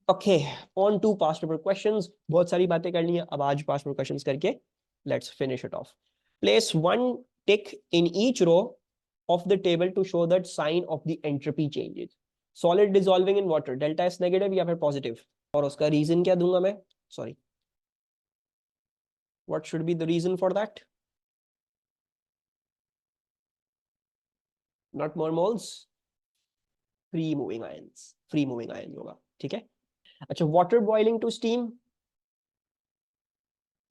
Okay, on to past paper questions. बहुत सारी बातें करनी है अब आज पास्ट पेपर क्वेश्चंस करके let's finish it off. Place one tick in each row of the table to show that sign of the entropy changes. Solid dissolving in water, delta S negative या फिर positive, और उसका reason क्या दूंगा मैं, sorry, what should be the reason for that? Not more moles, free moving ions, free moving ion होगा, ठीक है। अच्छा, water boiling to steam,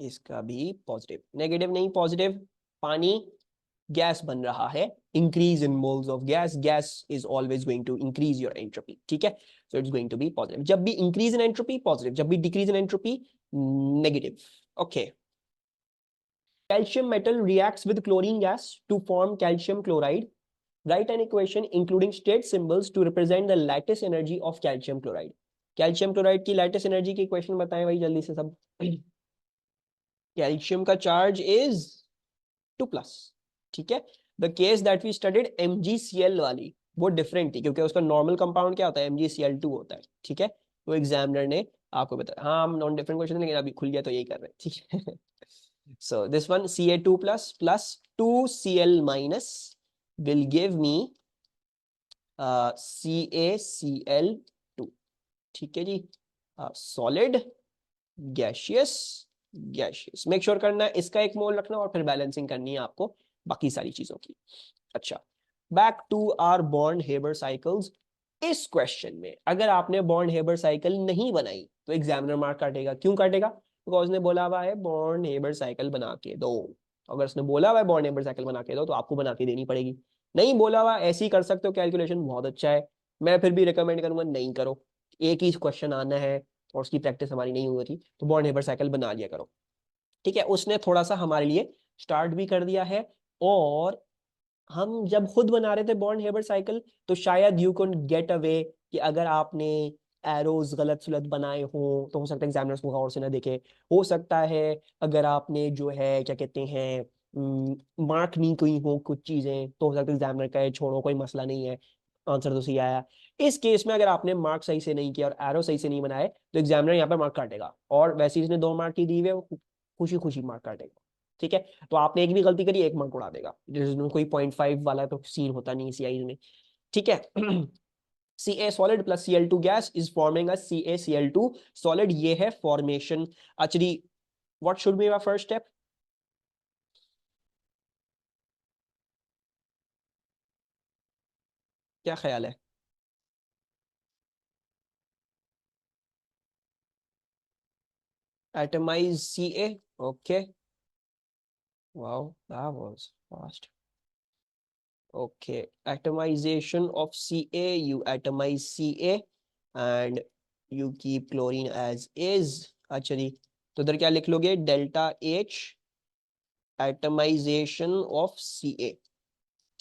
इसका भी पॉजिटिव, नेगेटिव नहीं पॉजिटिव। पानी गैस बन रहा है, increase in moles of gas, gas is always going to increase your entropy, ठीक है। So it's going to be positive, जब भी इंक्रीज इन एंट्रोपी पॉजिटिव, जब भी decrease in entropy negative. Okay, calcium metal reacts with chlorine gas to form calcium chloride. Write an equation including state symbols to represent the lattice energy of calcium chloride. calcium chloride की lattice energy की equation बताएं भाई जल्दी से सब। Calcium का charge is 2+, ठीक है। The case that we studied MgCl वाली वो डिफरेंट थी, क्योंकि उसका नॉर्मल कंपाउंड क्या होता है, MgCl2 होता है, ठीक है। तो एग्जामिनर ने आपको बताया, हाँ हम नॉन डिफरेंट क्वेश्चन, लेकिन अभी खुल गया तो यही कर रहे हैं, ठीक है। So this one Ca2 plus 2Cl minus will give me CaCl2, ठीक है जी। Solid, gaseous, gaseous make sure करना है, इसका एक मोल रखना और फिर बैलेंसिंग करनी है आपको बाकी सारी चीजों की। अच्छा, back to our Born Haber cycles. इस क्वेश्चन में अगर आपने बॉर्न हेबर साइकिल नहीं बनाई तो एग्जामिनर मार्क काटेगा। क्यों काटेगा? बिकॉज उसने बोला हुआ है बॉर्न हेबर साइकिल बना के दो। अगर उसने बोला हुआ है बॉर्न हेबर साइकिल बना के दो तो आपको बना के देनी पड़ेगी। नहीं बोला हुआ, ऐसे ही कर सकते हो कैलकुलेशन, बहुत अच्छा है। मैं फिर भी रिकमेंड करूंगा नहीं करो, एक ही क्वेश्चन आना है और उसकी प्रैक्टिस हमारी नहीं हुई थी, तो बॉर्न हेबर साइकिल बना लिया करो, ठीक है। उसने थोड़ा सा हमारे लिए स्टार्ट भी कर दिया है, और हम जब खुद बना रहे थे बॉर्न हेबर साइकिल तो शायद यू कैन गेट अवे कि अगर आपने एरोज गलत सुलत बनाए हो तो हो सकता है एग्जामिनर्स को गौर से ना देखे। हो सकता है अगर आपने जो है क्या कहते हैं मार्क नहीं की हो कुछ चीजें, तो हो सकता है एग्जामिनर कहे छोड़ो कोई मसला नहीं है, आंसर तो सही आया। इस केस में अगर आपने मार्क सही से नहीं किया और एरो सही से नहीं बनाए तो एग्जामिनर यहाँ पे मार्क काटेगा, और वैसे ही इसने 2 मार्क की दी हुई है, वो खुशी खुशी मार्क काटेगा, ठीक है। तो आपने एक भी गलती करी, 1 मार्क उड़ा देगा, जिसमें कोई 0.5 वाला तो सीन होता नहीं सीआई में, ठीक है। Ca solid plus Cl2 gas is forming a CaCl2 solid, ये है formation. Actually what should be my first step? क्या ख्याल है? Atomize Ca, okay, wow, that was fast. Okay, atomization of Ca, you atomize Ca and you keep chlorine as is। अच्छा जी, तो उधर क्या लिख लोगे, delta H atomisation of Ca,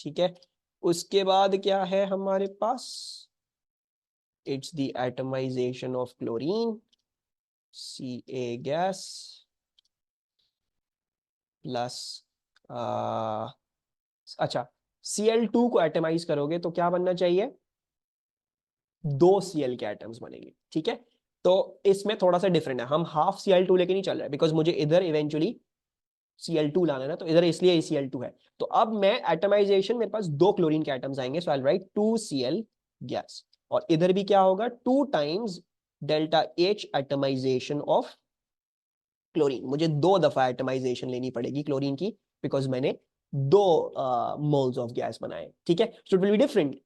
ठीक है। उसके बाद क्या है हमारे पास, it's the atomisation of chlorine, Ca gas plus, अच्छा, Cl2 को एटमाइज करोगे तो क्या बनना चाहिए, 2 Cl के एटम्स बनेंगे, ठीक है। तो इसमें थोड़ा सा डिफरेंट है, हम हाफ Cl2 लेके नहीं चल रहे, बिकॉज मुझे इधर इवेंचुअली Cl2 लाना है ना, तो इधर इसलिए Cl2 है। तो अब मैं एटमाइजेशन, मेरे पास 2 क्लोरीन के एटम्स आएंगे, सो आई राइट 2Cl गैस, और इधर भी क्या होगा, 2 times delta H atomisation of chlorine. मुझे 2 दफा एटमाइजेशन लेनी पड़ेगी क्लोरीन की, बिकॉज मैंने 2 मोल्स ऑफ गैस बनाए, ठीक है। So it will be different.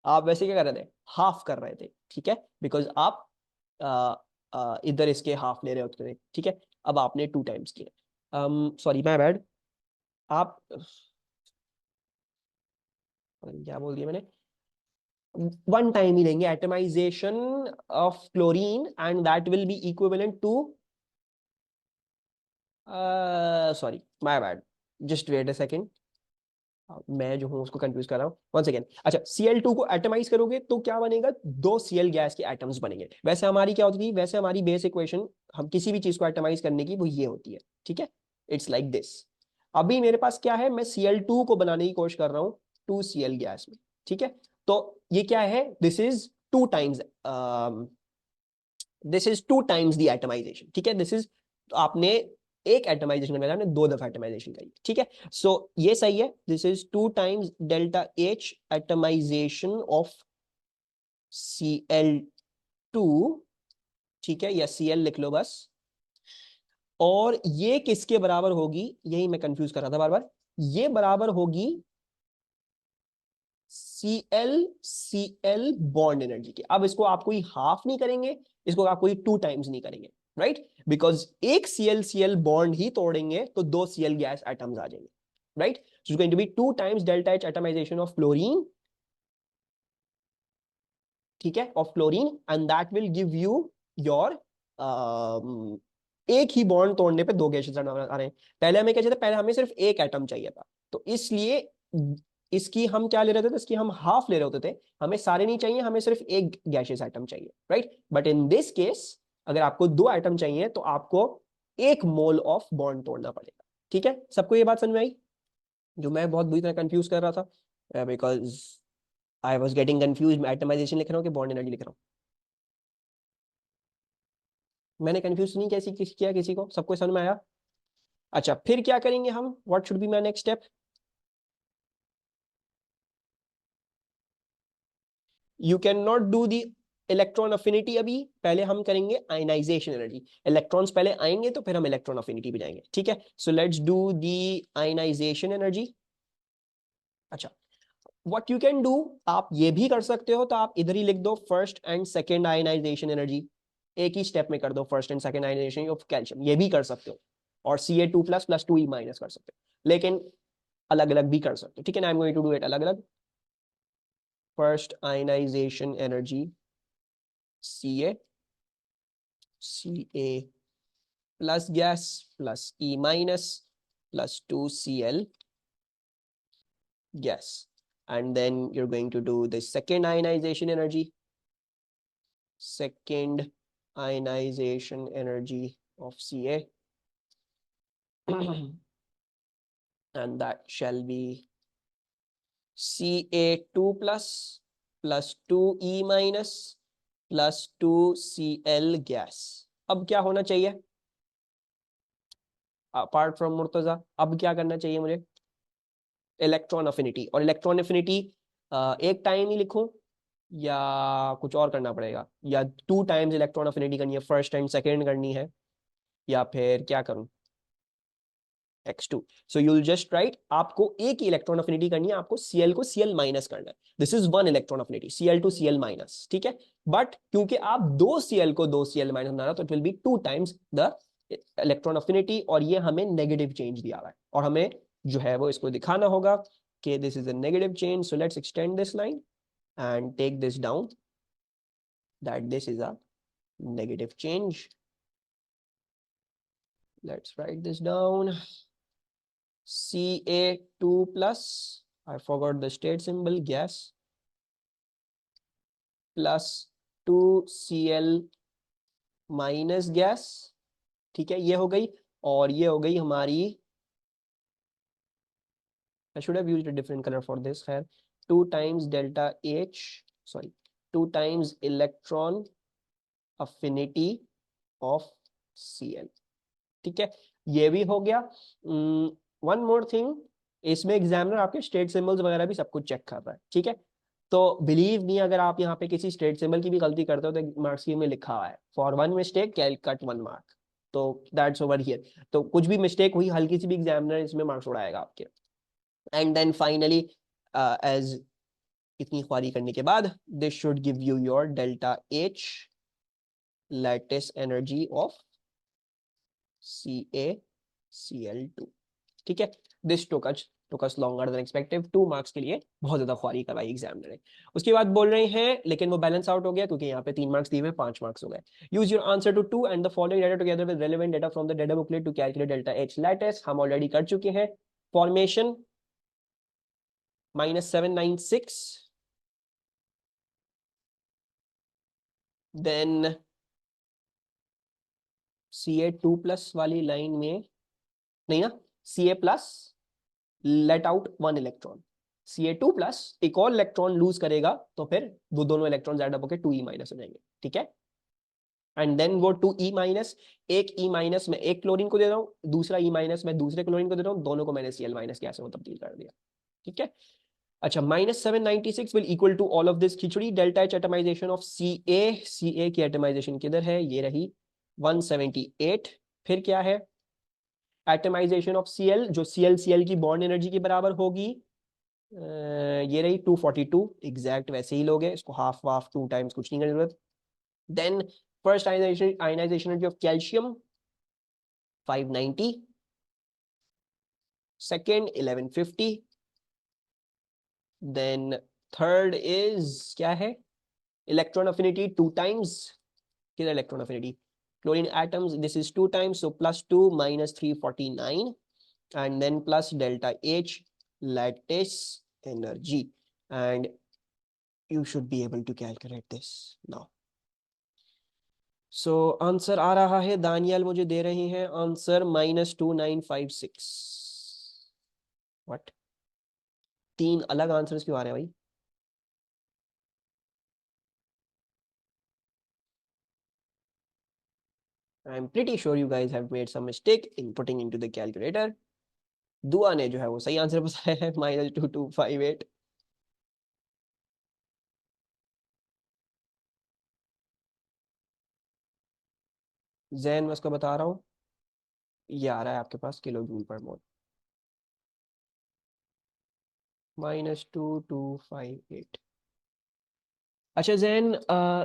आप वैसे क्या कर रहे थे, हाफ कर रहे थे, ठीक है, बिकॉज आप इधर इसके हाफ ले रहे होते थे, ठीक है। अब आपने 2 टाइम्स किए, सॉरी माय बैड, आप क्या बोल दिया मैंने, 1 टाइम ही लेंगे atomization of chlorine, and that will be equivalent to, sorry my bad, just wait a second, मैं जो हूं उसको कंफ्यूज कर रहा हूँ, वन सेकेंड। अच्छा, Cl2 को एटमाइज करोगे तो क्या बनेगा, 2 Cl गैस के एटम्स बनेंगे। वैसे हमारी क्या होती थी, वैसे हमारी बेस इक्वेशन हम किसी भी चीज को एटमाइज करने की वो ये होती है, ठीक है, इट्स लाइक दिस। अभी मेरे पास क्या है, मैं Cl2 को बनाने की कोशिश कर रहा हूँ 2 Cl गैस में, ठीक है। तो ये क्या है, this is two times, this is two times the atomization, ठीक है। दिस इज, आपने एक एटमाइजेशन करना, आपने दो दफा एटमाइजेशन करी, ठीक है। सो ये सही है, this is two times delta H atomization of Cl2, ठीक है, या Cl लिख लो बस। और ये किसके बराबर होगी, यही मैं कंफ्यूज कर रहा था बार बार, ये बराबर होगी Cl बॉन्ड एनर्जी की। अब इसको आप कोई हाफ नहीं करेंगे, इसको आप कोई टू टाइम्स नहीं करेंगे, राइट, बिकॉज एक Cl बॉन्ड ही तोड़ेंगे तो दो Cl गैस एटम्स आ जाएंगे, right. So it's going to be two times delta H atomization of chlorine, ठीक है, of chlorine, and that will give you your, एक ही बॉन्ड तोड़ने पे दो गैसेस आ रहे हैं। पहले हमें क्या चाहिए था, पहले हमें सिर्फ एक एटम चाहिए था, तो इसलिए इसकी हम क्या ले रहे थे, तो इसकी हम हाफ ले रहे होते थे, हमें सारे नहीं चाहिए, हमें सिर्फ एक गैशियस एटम चाहिए, right. But in this case अगर आपको दो एटम चाहिए तो आपको एक मोल ऑफ बॉन्ड तोड़ना पड़ेगा, ठीक है। सबको ये बात समझ में आई, जो मैं बहुत बुरी तरह कंफ्यूज कर रहा था, because I was getting confuse, मैं एटमाइजेशन लिख रहा हूँ कि बॉन्ड एनर्जी लिख रहा हूँ। मैंने कंफ्यूज नहीं कैसी किया किसी को, सबको समझ में आया। अच्छा, फिर क्या करेंगे हम, what should be my next step. You can not do the electron affinity अभी, पहले हम करेंगे आयनाइजेशन एनर्जी। इलेक्ट्रॉन्स पहले आएंगे तो फिर हम इलेक्ट्रॉन अफिनिटी भी जाएंगे, ठीक है। So let's do the ionization energy. अच्छा, व्हाट यू कैन डू, आप ये भी कर सकते हो, तो आप इधर ही लिख दो first and second ionization energy, एक ही स्टेप में कर दो first and second ionization of calcium, ये भी कर सकते हो। और Ca2 plus plus 2E minus कर सकते हो, लेकिन अलग अलग भी कर सकते हो, ठीक है ना। I am going to do it अलग अलग। First ionization energy Ca, Ca plus gas plus E minus plus 2Cl gas, and then you're going to do the second ionization energy, second ionization energy of Ca and that shall be Ca2 plus plus 2E minus plus 2Cl gas। अब क्या होना चाहिए apart from Murtaza, अब क्या करना चाहिए मुझे, electron affinity. और इलेक्ट्रॉन अफिनिटी एक टाइम ही लिखूं या कुछ और करना पड़ेगा, या टू टाइम्स इलेक्ट्रॉन अफिनिटी करनी है, फर्स्ट एंड सेकेंड करनी है, या फिर क्या करूं, x2। So you will just right, आपको एक ही इलेक्ट्रॉन अफिनिटी करनी है, आपको Cl को Cl माइनस करना है, this is one electron affinity, Cl to Cl minus, ठीक है। बट क्योंकि आप दो Cl को दो Cl माइनस बना रहे हो, तो it will be two times the electron affinity, और ये हमें नेगेटिव चेंज दिया हुआ है, और हमें जो है वो इसको दिखाना होगा कि this is a negative change. So let's extend this line and take this down, that this is a negative change. Let's write this down, Ca2 plus, I forgot the state symbol, gas, plus 2Cl minus gas, ठीक है, ये हो गई। और ये हो गई हमारी, I should have used a different color for this, खैर, 2 times delta H, sorry, 2 times electron affinity of Cl, ठीक है, ये भी हो गया। वन मोर थिंग, इसमें एग्जामिनर आपके स्टेट सिंबल्स वगैरह भी सब कुछ चेक कर रहा है, ठीक है। तो बिलीव मी, अगर आप यहाँ पे किसी स्टेट सिंबल की भी गलती करते हो तो मार्क्स में लिखा हुआ है for one mistake calc cut 1 mark, तो दैट्स ओवर हियर। तो कुछ भी मिस्टेक हुई हल्की सी भी, एग्जामिनर इसमें मार्क्स उड़ाएगा आपके। एंड देन फाइनली, एज इतनी ख्वारी करने के बाद, this should give you your delta H lattice energy of CaCl2, ठीक है। This took us longer than expected, 2 marks के लिए बहुत ज्यादा ख्वारी करवाई एग्जामिनर ने। उसके बाद बोल रहे हैं, लेकिन वो बैलेंस आउट हो गया क्योंकि यहाँ पे 3 मार्क्स दिए हुए, 5 मार्क्स हो गए। Use your answer to 2 and the following data together with relevant data from the data booklet to calculate delta H lattice. हम ऑलरेडी कर चुके हैं। फॉर्मेशन -796, देन Ca2 प्लस वाली लाइन में, नहीं ना, Ca plus let out 1 electron, Ca2 plus एक और इलेक्ट्रॉन लूज करेगा तो फिर वो दोनों इलेक्ट्रॉन ऐड अप होकर 2e माइनस हो जाएंगे, ठीक है। एंड देन वो 2e माइनस, एक e माइनस में एक क्लोरीन को दे रहा हूँ, दूसरा e माइनस में दूसरे क्लोरीन को दे रहा हूँ, दोनों को मैंने Cl माइनस गैस में तब्दील कर दिया, ठीक है। अच्छा, -796 will equal to all of this खिचड़ी delta H atomization of Ca की एटमाइजेशन किधर है, ये रही 178। फिर क्या है, एटमाइजेशन ऑफ Cl जो Cl की बॉन्ड एनर्जी के बराबर होगी, ये रही 242, एग्जैक्ट वैसे ही लोगे, इसको हाफ वाफ 2 टाइम्स कुछ नहीं करने जरूरत। Then first ionization energy of calcium 590, second 1150, then third is क्या है, इलेक्ट्रॉन अफिनिटी 2 टाइम्स, किधर electron affinity, chlorine atoms, this is 2 times, so +2 -349, and then plus delta H lattice energy, and you should be able to calculate this now. So answer आ रहा है, Daniel मुझे दे रही हैं answer -2956। What, 3 अलग answers क्यों आ रहे हैं भाई? I'm pretty sure you guys have made some mistake in putting into the calculator. दुआ ने जो है वो सही आंसर बताया है, -2258। जैन मैं उसको बता रहा हूँ, ये आ रहा है आपके पास किलो जूल पर मोल, -2258। अच्छा जैन,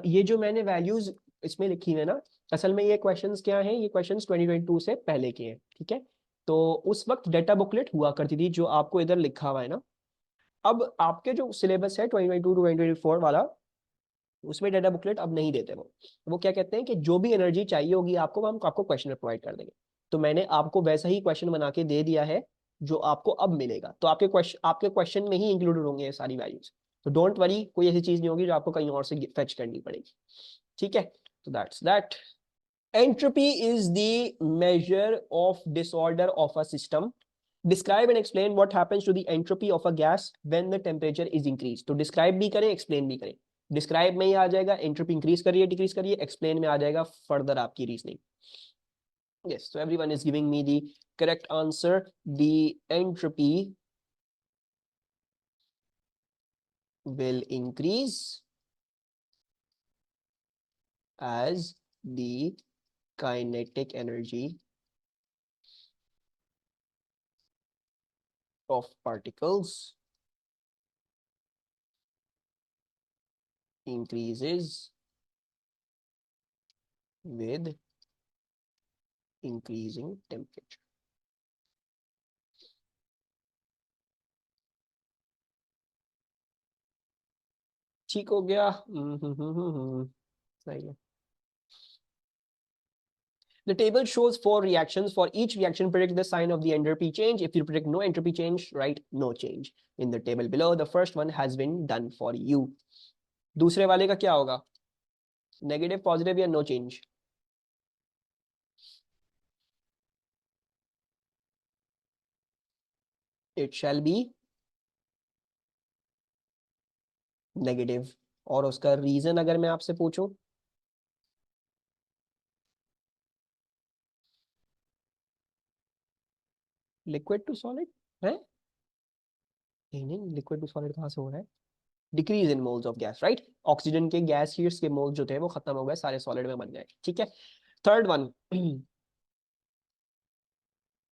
ये जो मैंने वैल्यूज इसमें लिखी है ना, असल में ये क्वेश्चंस क्या हैं, ये क्वेश्चंस 2022 से पहले के हैं, ठीक है। तो उस वक्त डेटा बुकलेट हुआ करती थी जो आपको इधर लिखा हुआ है ना। अब आपके जो सिलेबस है 2022 टू 2024 वाला, उसमें डेटा बुकलेट अब नहीं देते वो क्या कहते हैं कि जो भी एनर्जी चाहिए होगी आपको, हम आपको क्वेश्चन में प्रोवाइड कर देंगे। तो मैंने आपको वैसा ही क्वेश्चन बना के दे दिया है जो आपको अब मिलेगा, तो आपके क्वेश्चन में ही इंक्लूडेड होंगे ये सारी वैल्यूज। तो डोंट वरी, कोई ऐसी चीज नहीं होगी जो आपको कहीं और से फेच करनी पड़ेगी, ठीक है। तो that's that. Entropy is the measure of disorder of a system. Describe and explain what happens to the entropy of a gas when the temperature is increase. तो डिस्क्राइब भी करें, एक्सप्लेन भी करें। डिस्क्राइब में ही आ जाएगा एंट्रोपी इंक्रीज करिए decrease करिए, explain में आ जाएगा फर्दर आपकी reasoning. Yes, so everyone is giving me the correct answer. The entropy will increase as the kinetic energy of particles increases with increasing temperature. ठीक हो गया। सही है। The table shows 4 reactions. For each reaction, predict the sign of the entropy change. If you predict no entropy change, write no change in the table below. The first one has been done for you. दूसरे वाले का क्या होगा, negative positive या no change? It shall be negative. और उसका reason अगर मैं आपसे पूछूं, लिक्विड टू सॉलिड है, नहीं लिक्विड टू सॉलिड कहां से हो रहा है, decrease in moles of gas, right. Oxygen के गैस के मोल्स जो थे वो खत्म हो गए, सारे सॉलिड में बन गए, ठीक है। Third one,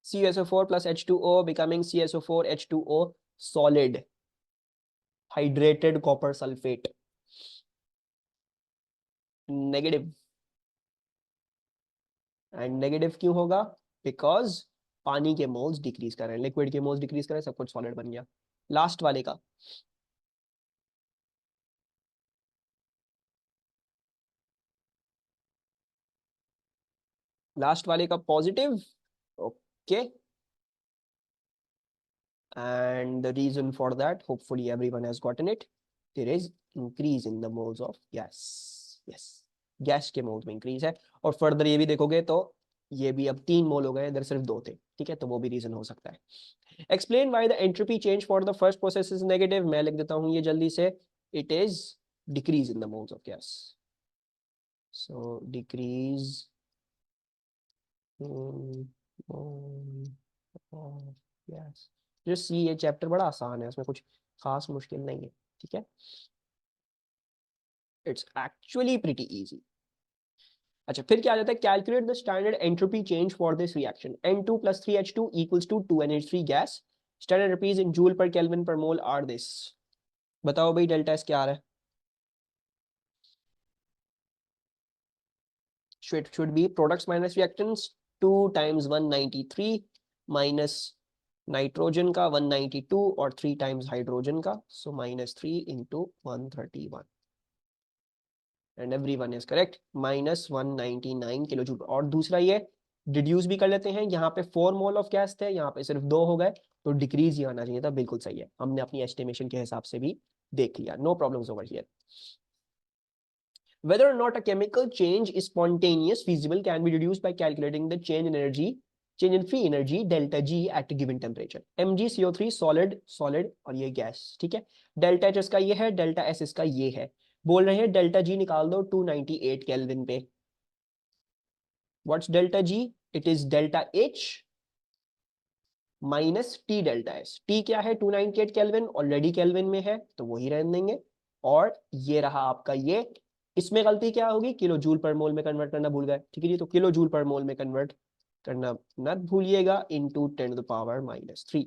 CSO4 plus H2O becoming CSO4 H2O solid, hydrated copper sulfate, negative. And negative क्यों होगा, बिकॉज पानी के मोल्स डिक्रीज कर रहे हैं, लिक्विड के मोल्स डिक्रीज कर रहे हैं, सब कुछ सॉलिड बन गया। लास्ट वाले का, लास्ट वाले का positive, okay. And the reason for that, hopefully everyone has gotten it, there is increase in the moles of gas. Yes, gas के मोल्स में इंक्रीज है। और फर्दर ये भी देखोगे तो ये भी अब 3 मोल हो गए, इधर सिर्फ 2 थे, ठीक है, तो वो भी रीजन हो सकता है। Explain why the entropy change for the first process is negative. मैं लिख देता हूं ये जल्दी से, it is decrease in the moles of gas. So decrease in mole of gas. जो सी, ये चैप्टर बड़ा आसान है, उसमें कुछ खास मुश्किल नहीं है, ठीक है, इट्स एक्चुअली प्रीटी इजी। अच्छा, फिर क्या आ जाता है, calculate the standard entropy change for this reaction. N2 + 3H2 equals to 2NH3 gas. Standard rupees in joule पर केल्विन पर मोल आर दिस। बताओ भाई डेल्टा एस क्या आ रहा है। should be products minus reactants 2 times 193 minus nitrogen का 192 और 3 times hydrogen का, सो -3 into 131 and everyone is correct, -199 kilo joule. और दूसरा ये डिड्यूस भी कर लेते हैं, यहाँ पे 4 मोल ऑफ गैस थे, यहाँ पे सिर्फ 2 हो गए, तो डिक्रीज ही आना चाहिए था, बिल्कुल सही है, हमने अपनी एस्टिमेशन के हिसाब से भी देख लिया, no problems over here. Whether or not a chemical change is spontaneous feasible can be deduced by calculating the change in energy, change in free energy delta G at a given temperature। MgCO3 solid और ये gas, ठीक है, delta H इसका ये है, delta S इसका ये है, बोल रहे हैं डेल्टा G निकाल दो 298 केल्विन पे। What's delta G? It is delta H minus T delta S. T क्या है, 298 केल्विन, ऑलरेडी केल्विन में है तो वही रहने देंगे, और ये रहा आपका ये। इसमें गलती क्या होगी, किलो जूल पर मोल में कन्वर्ट करना भूल गए, ठीक है जी, तो किलो जूल पर मोल में कन्वर्ट करना मत भूलिएगा, इनटू 10⁻⁻3।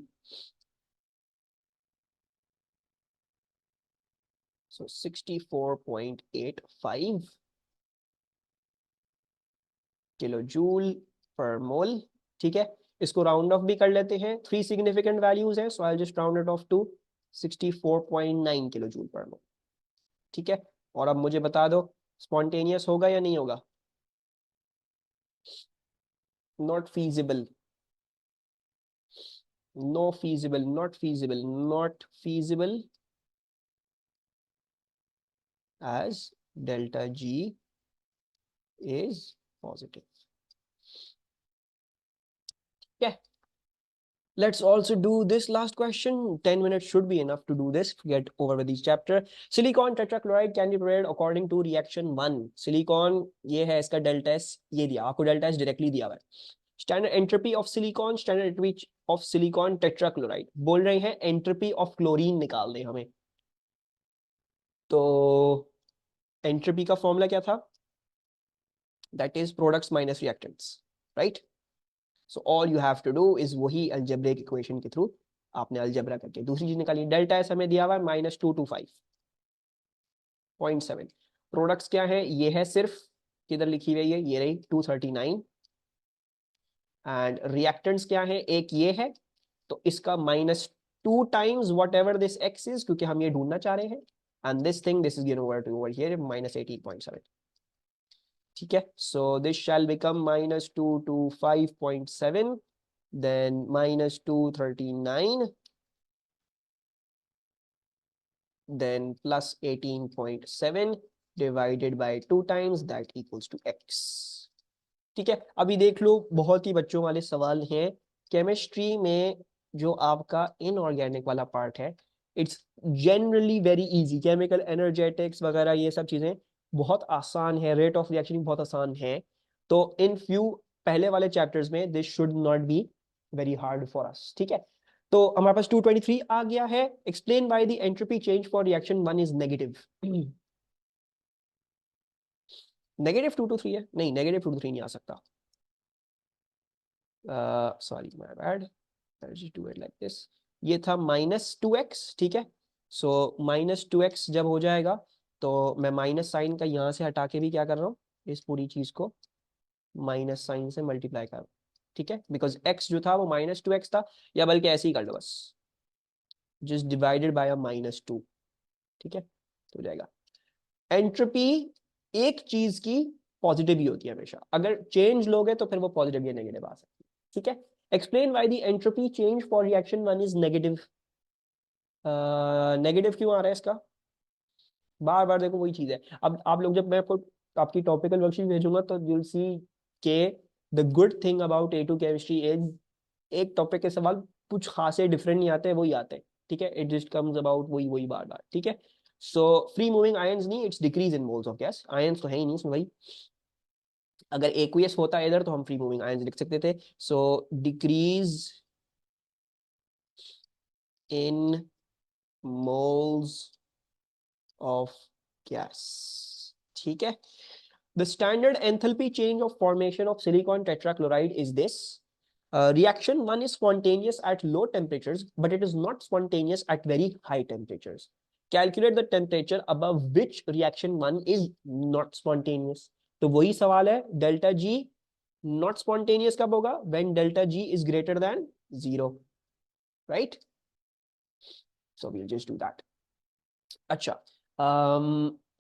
सो 64.85 किलो जूल पर मोल, ठीक है। इसको राउंड ऑफ भी कर लेते हैं, 3 सिग्निफिकेंट वैल्यूज है, so I just round it off to 64.9 kilo joule per mole, ठीक है। और अब मुझे बता दो स्पॉन्टेनियस होगा या नहीं होगा। Not feasible, no feasible, not feasible, not feasible as delta G is positive, yeah। Let's also do this last question. 10 minutes should be enough to do this, get over with this chapter। Silicon tetrachloride can be prepared according to reaction 1। Silicon ये है, इसका delta S ये दिया आपको, delta S directly दिया हुआ है। Standard entropy of silicon, standard entropy of silicon tetrachloride, बोल रहे हैं एंट्रोपी ऑफ क्लोरीन निकाल दे हमें। तो एंट्रोपी का फॉर्मूला क्या था, that is products minus reactants, right. So all you have to do is वही अलजेब्रिक इक्वेशन के थ्रू आपने अलजेब्रा करके दूसरी चीज निकाली। डेल्टा एस हमें दिया हुआ है -225.7। प्रोडक्ट्स क्या है, ये है सिर्फ, किधर लिखी हुई है, ये रही 239, एंड रिएक्टेंट्स क्या है, एक ये है, तो इसका -2 times whatever this X is, क्योंकि हम ये ढूंढना चाह रहे हैं, and this thing this is given over to over here -18.7, ठीक है। So this shall become -225.7, then -239, then plus 18.7 divided by 2 times that equals to x, ठीक है। अभी देख लो, बहुत ही बच्चों वाले सवाल हैं केमिस्ट्री में, जो आपका इनऑर्गेनिक वाला पार्ट है, it's generally very easy, chemical energetics वगैरह ये सब चीजें बहुत आसान है, रेट ऑफ रिएक्शन बहुत आसान है, तो इन फ्यू पहले वाले चैप्टर्स में this should not be very hard for us, ठीक है। तो हमारे पास 223 आ गया है। Explain why the entropy change for reaction 1 is negative. -223 है, नहीं -223 नहीं आ सकता, sorry my bad, let's do it like this. ये था -2x, ठीक है। सो -2x जब हो जाएगा, तो मैं माइनस साइन का यहाँ से हटा के भी क्या कर रहा हूँ, इस पूरी चीज को माइनस साइन से मल्टीप्लाई कर रहा हूँ, ठीक है, बिकॉज x जो था वो -2x था, या बल्कि ऐसे ही कर लो बस, जस्ट डिवाइडेड बाय -2, ठीक है, तो हो जाएगा। एंट्रोपी एक चीज की पॉजिटिव ही होती है हमेशा, अगर चेंज लोगे तो फिर वो पॉजिटिव या नेगेटिव आ सकती है, ठीक है। Explain why the entropy change for reaction 1 is negative. Negative क्यों आ रहा है इसका, बार बार देखो वही चीज है। अब आप लोग, जब मैं आपको आपकी टॉपिकल वर्कशीट भेजूंगा तो you'll see के the good thing about A2 chemistry is एक टॉपिक के सवाल कुछ खासे डिफरेंट नहीं आते, वही आते हैं, ठीक है, इट जस्ट कम्स अबाउट वही वही बार बार, ठीक है। सो फ्री मूविंग आयंस नहीं, it's decrease in moles of gas, ions तो है ही नहीं इसमें भाई। अगर एक्वियस होता इधर तो हम फ्री मूविंग आयंस लिख सकते थे। So decrease in moles of gas, ठीक है। The standard enthalpy change of formation of silicon tetrachloride is this. Reaction 1 is spontaneous at low temperatures, but it is not spontaneous at very high temperatures. Calculate the temperature above which reaction 1 is not spontaneous. तो वही सवाल है, delta G not spontaneous कब होगा? When delta G is greater than 0, right? So we'll just do that. अच्छा,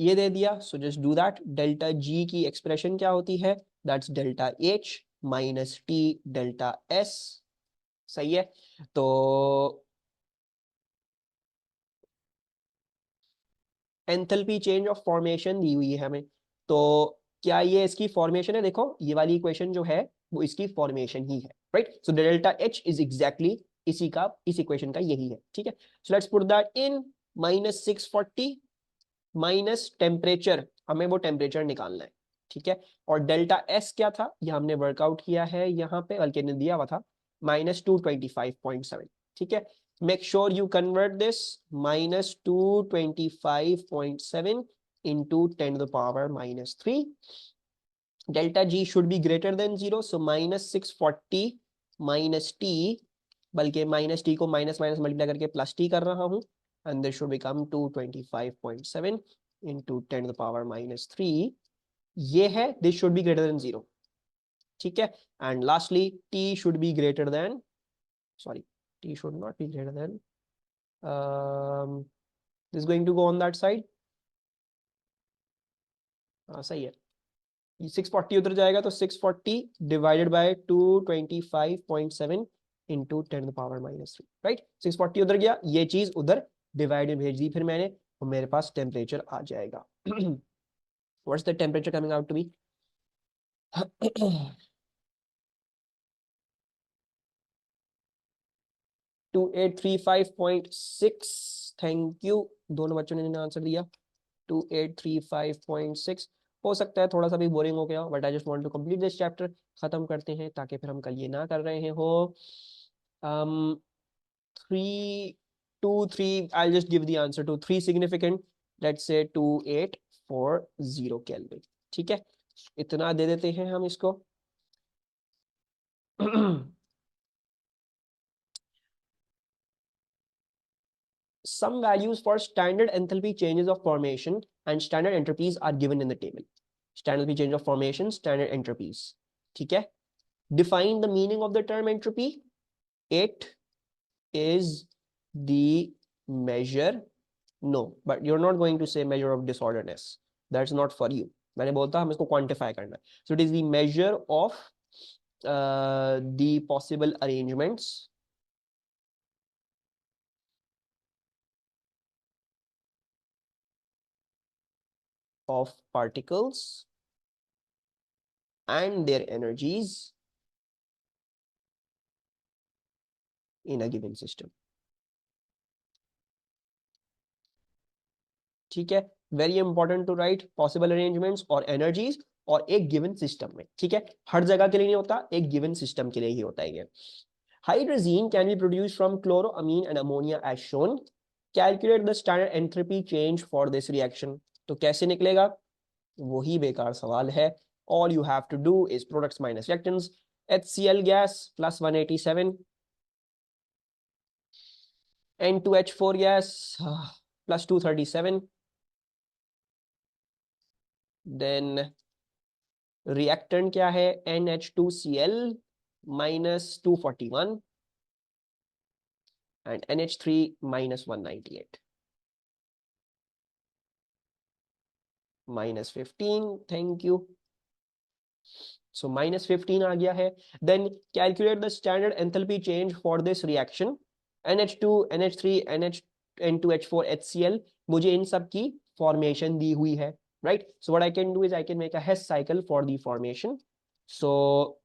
ये दे दिया, so just do that. Delta G की एक्सप्रेशन क्या होती है? That's delta H minus T delta S, सही है। तो एंथैल्पी चेंज ऑफ फॉर्मेशन दी हुई है हमें, तो क्या ये इसकी फॉर्मेशन है? देखो ये वाली इक्वेशन जो है वो इसकी फॉर्मेशन ही है, right. So delta H is exactly इसी का, इस इक्वेशन का यही है, ठीक है। So let's put that in, -640 minus temperature, हमें वो टेम्परेचर निकालना है, ठीक है। और डेल्टा एस क्या था, ये हमने वर्कआउट किया है यहाँ पे, बल्कि ने दिया हुआ था -225.7, ठीक है। Make sure you convert this -225.7 into 10 to the power -3. Delta G should be greater than 0, so -640 minus T, बल्कि माइनस टी को माइनस माइनस मल्टीप्लाई करके प्लस टी कर रहा हूँ, and this should become 225.7 into 10 to the power -3. ये है, this should be greater than 0, ठीक है। and lastly t should be greater than, sorry, t should not be greater than, this is going to go on that side, हाँ सही है। 640 उधर जाएगा तो 640 divided by 225.7 into 10 to the power -3, right. 640 उधर गया, ये चीज उधर डिवाइड में भेज दी फिर मैंने, और मेरे पास टेम्परेचर आ जाएगा। What's the temperature coming out to be? 2835.6, thank you, दोनों बच्चों ने आंसर दिया 2835.6। हो सकता है थोड़ा सा भी बोरिंग हो गया, but I just want to complete this chapter, खत्म करते हैं ताकि फिर हम कल ये ना कर रहे हो। 323, I'll just give the answer to 3 significant, let's say 2840 Kelvin, ठीक है। इतना दे देते हैं हम इसको। Some values for standard enthalpy changes of formation and standard entropies are given in the table. Standard enthalpy change of formation, standard entropies, ठीक है। Define the meaning of the term entropy. It is the measure, no, but you're not going to say measure of disorderness, that's not for you, मैंने बोलता हम इसको quantify करना है। So it is the measure of the possible arrangements of particles and their energies in a given system, ठीक है। Very important to write possible arrangements और energies और एक गिवन सिस्टम में, ठीक है। हर जगह के लिए नहीं होता, एक गिवन सिस्टम के लिए ही होता है ये। Hydrogen can be produce from chloramine and ammonia as shown. Calculate the standard entropy change for this reaction. तो कैसे निकलेगा? वही बेकार सवाल है। All you have to do is products minus reactants. HCl gas plus 187, N2H4 gas plus 237, then reactant क्या है? NH2Cl minus 241 and NH3 minus 198, -15, thank you. So -15 आ गया है। Then calculate the standard enthalpy change for this reaction. NH2, NH3, N2H4, HCl, मुझे इन सब की formation दी हुई है, right? So what I can do is I can make a Hess cycle for the formation. So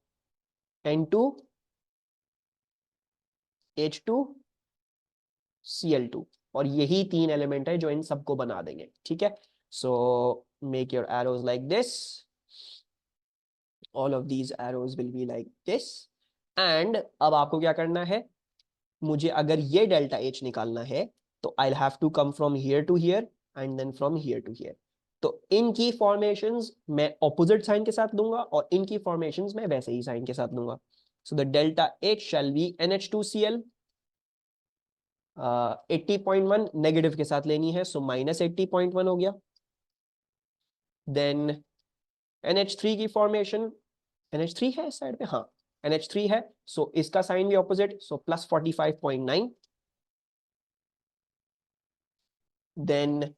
N2H2Cl2, और यही 3 element है जो इन सबको बना देंगे, ठीक है। So make your arrows like this, all of these arrows will be like this, and अब आपको क्या करना है, मुझे अगर ये डेल्टा H निकालना है तो I have to come from here to here and then from here to here. तो इनकी फॉर्मेशंस मैं ऑपोजिट साइन के साथ दूंगा और इनकी फॉर्मेशंस मैं वैसे ही साइन के साथ दूंगा। So the delta H shall be NH2Cl, 80.1 negative के साथ लेनी है, सो -80.1 हो गया। देन NH3 की फॉर्मेशन, NH3 है इस साइड पे, हाँ NH3 है, सो इसका साइन भी ऑपोजिट, सो +45.9। देन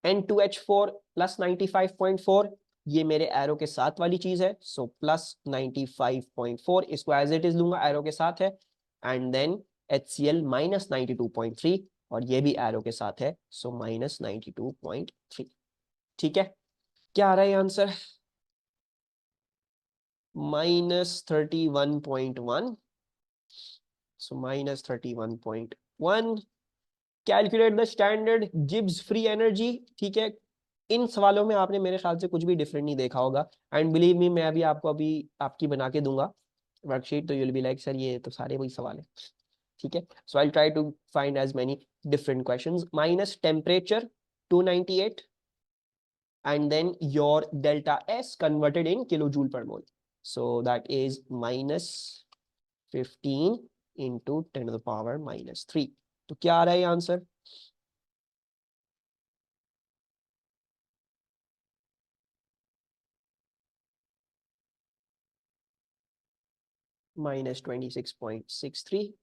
N2H4 +95.4, ये मेरे एरो के साथ वाली चीज है, सो +95.4, इसको एज इट इज लूंगा, एरो के साथ है। एंड देन HCl -92.3, और ये भी एरो के साथ है, सो -92.3, ठीक है। क्या आ रहा है answer? -31.1, so -31.1। Calculate the standard Gibbs free energy, ठीक है। इन सवालों में आपने मेरे ख्याल से कुछ भी डिफरेंट नहीं देखा होगा, एंड बिलीव मी मैं अभी आपको अभी आपकी बना के दूंगा वर्कशीट, तो you will be like sir ये तो सारे वही सवाल है, ठीक है। So I try to find as many different questions. Minus temperature 298, and then your delta S converted in kilojoule per mole, so that is -15 into 10 to the power -3। तो क्या आ रहा है answer? -26.63,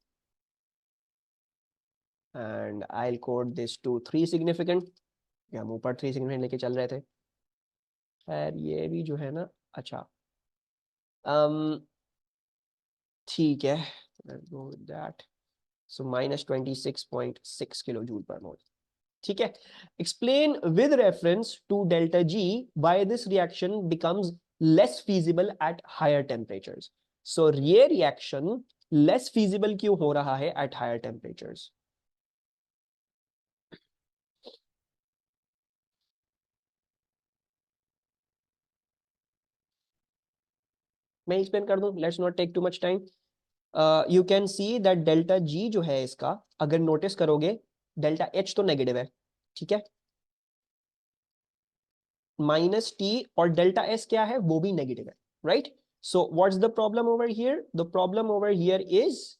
and I'll code this to 3 significant, हम ऊपर 3 significant लेके चल रहे थे, खैर ये भी जो है ना, अच्छा ठीक है, let's go with that, so -26.6 kilo joule per mole, ठीक है। Explain with reference to delta G why this reaction becomes less feasible at higher temperatures। so ये रिएक्शन less feasible क्यों हो रहा है at higher temperatures? मैं explain कर दूं, let's not take too much time. You can see that delta G जो है इसका, अगर नोटिस करोगे डेल्टा H तो नेगेटिव है, ठीक है, -T, और डेल्टा S क्या है, वो भी नेगेटिव है, right. So what's the problem over here? The problem over here is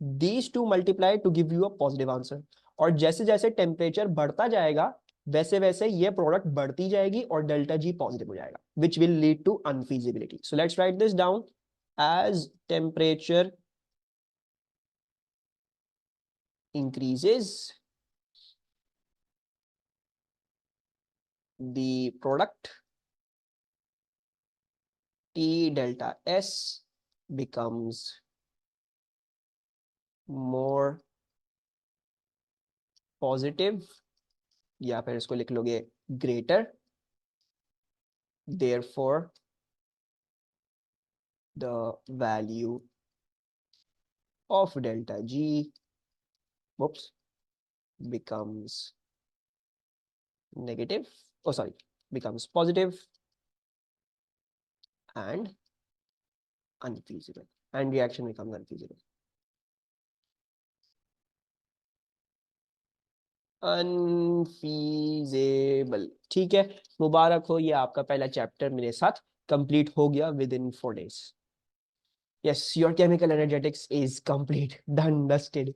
these two multiply to give you a positive answer, और जैसे जैसे टेम्परेचर बढ़ता जाएगा वैसे वैसे ये प्रोडक्ट बढ़ती जाएगी और डेल्टा G पॉजिटिव हो जाएगा, which will lead to unfeasibility। so let's write this down as temperature increases the product T delta S becomes more positive, या फिर इसको लिख लोगे greater, therefore the value of delta G, whoops, becomes negative, oh sorry, becomes positive and unfeasible, and reaction becomes unfeasible। अनफीजेबल, ठीक है। मुबारक हो, ये आपका पहला चैप्टर मेरे साथ कंप्लीट हो गया with in 4 days। Yes, your chemical energetics is complete, done, dusted.